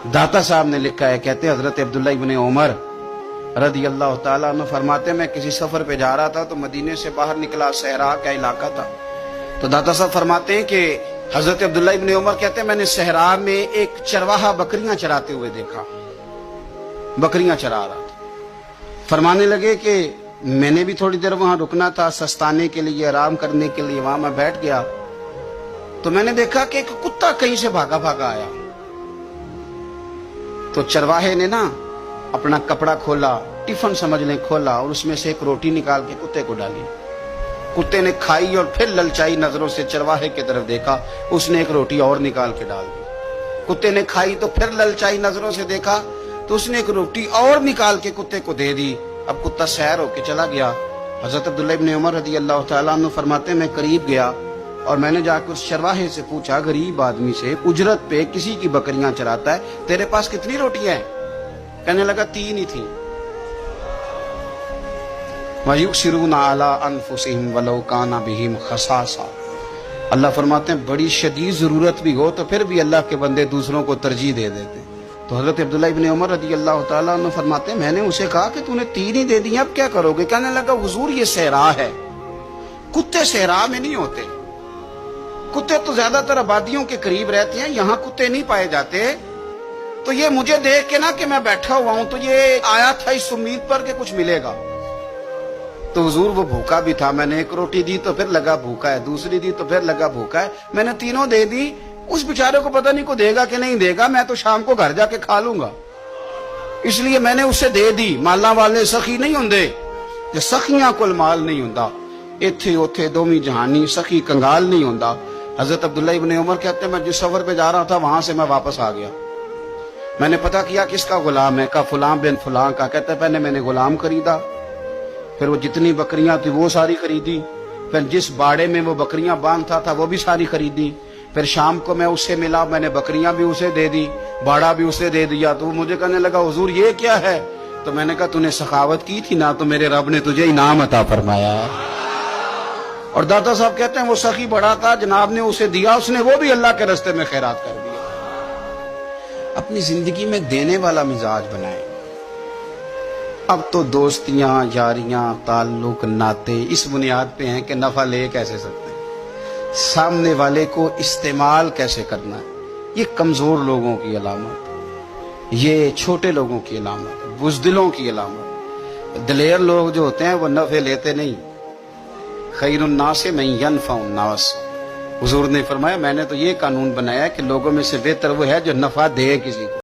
दाता साहब ने लिखा है, कहते हैं हजरत अब्दुल्ला इब्न उमर रदी अल्लाह ताला अन्हु फरमाते, मैं किसी सफर पे जा रहा था तो मदीने से बाहर निकला, सहरा का इलाका था। तो दाता साहब फरमाते हैं कि हजरत अब्दुल्ला इब्न उमर कहते हैं मैंने सहरा में एक चरवाहा बकरियां चराते हुए देखा, बकरियां चरा रहा था। फरमाने लगे कि मैंने भी थोड़ी देर वहां रुकना था, सस्ताने के लिए, आराम करने के लिए। वहां मैं बैठ गया तो मैंने देखा कि एक कुत्ता कहीं से भागा भागा आया। तो चरवाहे ने ना अपना कपड़ा खोला, टिफिन समझ लें खोला, और उसमें से एक रोटी निकाल के कुत्ते को डाली। कुत्ते ने खाई और फिर ललचाई नजरों से चरवाहे की तरफ देखा, उसने एक रोटी और निकाल के डाल दी। कुत्ते ने खाई तो फिर ललचाई नजरों से देखा तो उसने एक रोटी और निकाल के कुत्ते को दे दी। अब कुत्ता सैर होके चला गया। हजरत अब्दुल्ला इब्न उमर रज़ी अल्लाह तआला अन्हु फरमाते, मैं करीब गया और मैंने जाकर उस चरवाहे से पूछा, गरीब आदमी से, उजरत पे किसी की बकरियां चराता है, तेरे पास कितनी रोटियां हैं? कहने लगा 3 ही थी। वयुसिरूना अला अनफुसिहिम वलौ काना बिहिम खसासा। अल्लाह फरमाते हैं बड़ी शदीद जरूरत भी हो तो फिर भी अल्लाह के बंदे दूसरों को तरजीह दे देते। तो हजरत अब्दुल्ला इब्न उमर रज़ी अल्लाह तआला अन्हु फरमाते हैं मैंने उसे कहा कि तूने 3 ही दे दिए, अब क्या करोगे? कहने लगा हुजूर ये सहरा है, कुत्ते सहरा में नहीं होते, कुत्ते तो ज्यादातर आबादियों के करीब रहते हैं, यहाँ कुत्ते नहीं पाए जाते। तो ये मुझे देख के ना कि मैं बैठा हुआ हूं तो ये आया था इस उम्मीद पर कि कुछ मिलेगा। तो हुजूर वो भूखा भी था, मैंने एक रोटी दी तो फिर लगा भूखा है, दूसरी दी तो फिर लगा भूखा है, मैंने 3 दे दी। उस बेचारे को पता नहीं को देगा कि नहीं देगा, मैं तो शाम को घर जाके खा लूंगा, इसलिए मैंने उसे दे दी। माला वाले सखी नहीं होंगे, जो सखियां कोल माल नहीं होंदा, इथे उथे दोवी जहानी सखी कंगाल नहीं होंदा। हजरत अब्दुल्ला इब्न उमर कहते हैं मैं जिस सफर पे जा रहा था वहां से मैं वापस आ गया। मैंने पता किया किसका गुलाम है, का फुलां बिन फुलां का। कहते हैं पहले मैंने गुलाम खरीदा, फिर वो जितनी बकरियां थी वो सारी खरीदी, फिर जिस बाड़े में वो बकरियां बांधता था वो भी सारी खरीदी। फिर शाम को मैं उससे मिला, मैंने बकरियां भी उसे दे दी, बाड़ा भी उसे दे दिया। तो वो मुझे कहने लगा हुजूर ये क्या है? तो मैंने कहा तूने सखावत की थी ना, तो मेरे रब ने तुझे इनाम अता फरमाया। और दादा साहब कहते हैं वो सखी बड़ा था, जनाब ने उसे दिया, उसने वो भी अल्लाह के रास्ते में खैरात कर दिया। अपनी जिंदगी में देने वाला मिजाज बनाए। अब तो दोस्तियां, यारियां, ताल्लुक, नाते इस बुनियाद पे हैं कि नफा ले कैसे सकते हैं, सामने वाले को इस्तेमाल कैसे करना है। ये कमजोर लोगों की अलामत, ये छोटे लोगों की अलामत, बुज़दिलों की अलामत। दिलेर लोग जो होते हैं वो नफे लेते नहीं। खैरुन नास मन यनफउन नास। हुजूर ने फरमाया मैंने तो ये कानून बनाया कि लोगों में से बेहतर वो है जो नफा दे किसी को।